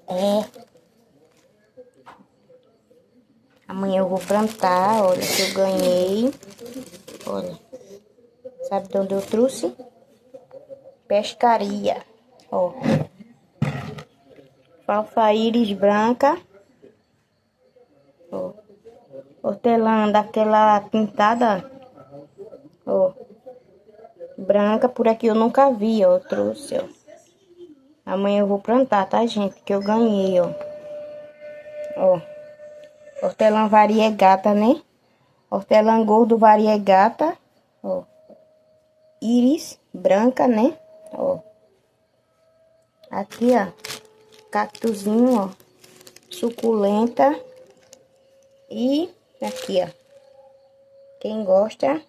É. Amanhã eu vou plantar, olha, que eu ganhei. Olha. Sabe de onde eu trouxe? Pescaria. Ó. Falfa-íris branca. Ó. Hortelã daquela pintada. Ó. Branca, por aqui eu nunca vi, ó. Eu trouxe, ó. Amanhã eu vou plantar, tá, gente? Que eu ganhei, ó. Ó. Hortelã variegata, né? Hortelã gordo variegata. Ó. Íris branca, né? Ó. Aqui, ó. Cactuzinho, ó. Suculenta. E aqui, ó. Quem gosta.